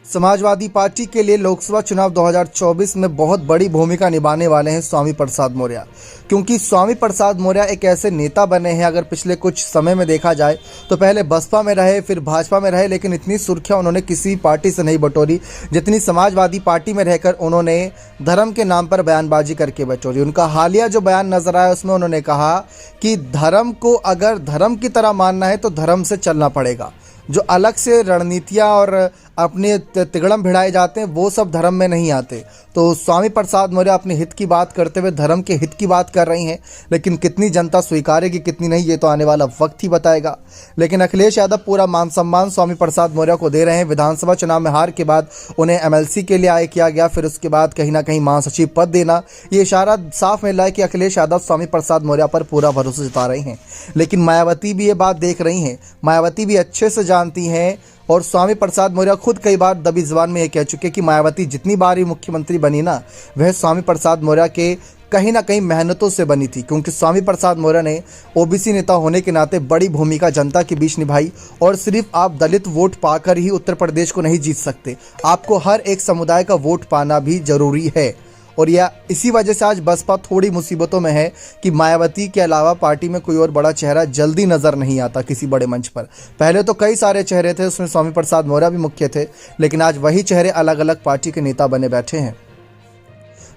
Samajwadi party के लिए लोकसभा चुनाव 2024 में बहुत बड़ी भूमिका निभाने वाले हैं स्वामी प्रसाद मौर्य, क्योंकि स्वामी प्रसाद मौर्य एक ऐसे नेता बने हैं। अगर पिछले कुछ समय में देखा जाए तो पहले बसपा में रहे, फिर भाजपा में रहे, लेकिन इतनी सुर्खियां उन्होंने किसी पार्टी से नहीं बटोरी जितनी समाजवादी पार्टी में रहकर उन्होंने धर्म के नाम पर बयानबाजी करके बटोरी। उनका हालिया जो बयान नजर आया उसमें उन्होंने कहा कि धर्म को अगर धर्म की तरह मानना है तो धर्म से चलना पड़ेगा। जो अलग से रणनीतियाँ और अपने तिगड़म भिड़ाए जाते हैं वो सब धर्म में नहीं आते। तो स्वामी प्रसाद मौर्य अपने हित की बात करते हुए धर्म के हित की बात कर रही हैं, लेकिन कितनी जनता स्वीकारेगी कितनी नहीं ये तो आने वाला वक्त ही बताएगा। लेकिन अखिलेश यादव पूरा मान सम्मान स्वामी प्रसाद मौर्य को दे रहे हैं। विधानसभा चुनाव में हार के बाद उन्हें एमएलसी के लिए आय किया गया, फिर उसके बाद कहीं ना कहीं महासचिव पद देना, ये इशारा साफ मिल रहा है कि अखिलेश यादव स्वामी प्रसाद मौर्य पर पूरा भरोसा जता रहे हैं। लेकिन मायावती भी ये बात देख रही हैं, मायावती भी अच्छे से जानती हैं और स्वामी प्रसाद मौर्य खुद कई बार दबी जुबान में ये कह चुके कि मायावती जितनी बार ही मुख्यमंत्री बनी ना, वह स्वामी प्रसाद मौर्य के कहीं ना कहीं मेहनतों से बनी थी, क्योंकि स्वामी प्रसाद मौर्य ने ओबीसी नेता होने के नाते बड़ी भूमिका जनता के बीच निभाई। और सिर्फ आप दलित वोट पाकर ही उत्तर प्रदेश को नहीं जीत सकते, आपको हर एक समुदाय का वोट पाना भी जरूरी है। और यह इसी वजह से आज बसपा थोड़ी मुसीबतों में है कि मायावती के अलावा पार्टी में कोई और बड़ा चेहरा जल्दी नजर नहीं आता किसी बड़े मंच पर। पहले तो कई सारे चेहरे थे, उसमें स्वामी प्रसाद मौर्य भी मुख्य थे, लेकिन आज वही चेहरे अलग अलग पार्टी के नेता बने बैठे हैं।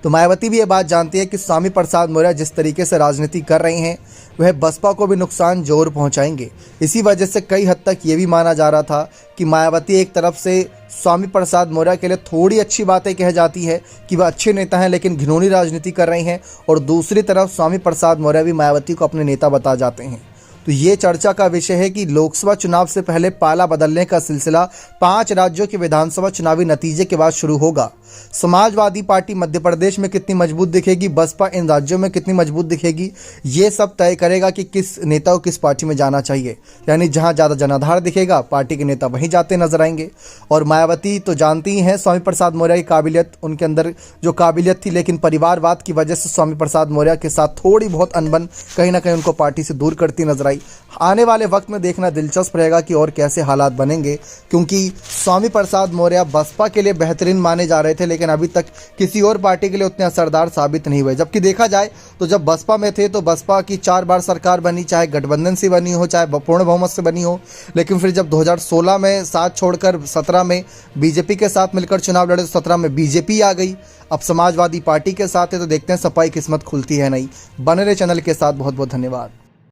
तो मायावती भी ये बात जानती है कि स्वामी प्रसाद मौर्य जिस तरीके से राजनीति कर रहे हैं वह बसपा को भी नुकसान जरूर पहुंचाएंगे। इसी वजह से कई हद तक ये भी माना जा रहा था कि मायावती एक तरफ से स्वामी प्रसाद मौर्य के लिए थोड़ी अच्छी बातें कह जाती है कि वह अच्छे नेता हैं लेकिन घिनौनी राजनीति कर रहे हैं, और दूसरी तरफ स्वामी प्रसाद मौर्य भी मायावती को अपने नेता बता जाते हैं। तो ये चर्चा का विषय है कि लोकसभा चुनाव से पहले पाला बदलने का सिलसिला 5 राज्यों के विधानसभा चुनावी नतीजे के बाद शुरू होगा। समाजवादी पार्टी मध्य प्रदेश में कितनी मजबूत दिखेगी, बसपा इन राज्यों में कितनी मजबूत दिखेगी, ये सब तय करेगा कि किस नेता को किस पार्टी में जाना चाहिए। यानी जहां ज़्यादा जनाधार दिखेगा पार्टी के नेता वहीं जाते नजर आएंगे। और मायावती तो जानती ही हैं स्वामी प्रसाद मौर्य की काबिलियत, उनके अंदर जो काबिलियत थी, लेकिन परिवारवाद की वजह से स्वामी प्रसाद मौर्य के साथ थोड़ी बहुत अनबन कहीं ना कहीं उनको पार्टी से दूर करती नजर आई। आने वाले वक्त में देखना दिलचस्प रहेगा कि और कैसे हालात बनेंगे, क्योंकि स्वामी प्रसाद मौर्य बसपा के लिए बेहतरीन माने जा रहे थे, लेकिन अभी तक किसी और पार्टी के लिए उतने असरदार साबित नहीं हुए। जबकि देखा जाए तो जब बसपा में थे तो बसपा की 4 बार सरकार बनी, चाहे गठबंधन से बनी हो चाहे पूर्ण बहुमत से बनी हो। लेकिन फिर जब 2016 में साथ छोड़कर 17 में बीजेपी के साथ मिलकर चुनाव लड़े तो 17 में बीजेपी आ गई। अब समाजवादी पार्टी के साथ है तो देखते हैं सपाई किस्मत खुलती है नहीं। बने रहे चैनल के साथ, बहुत बहुत धन्यवाद।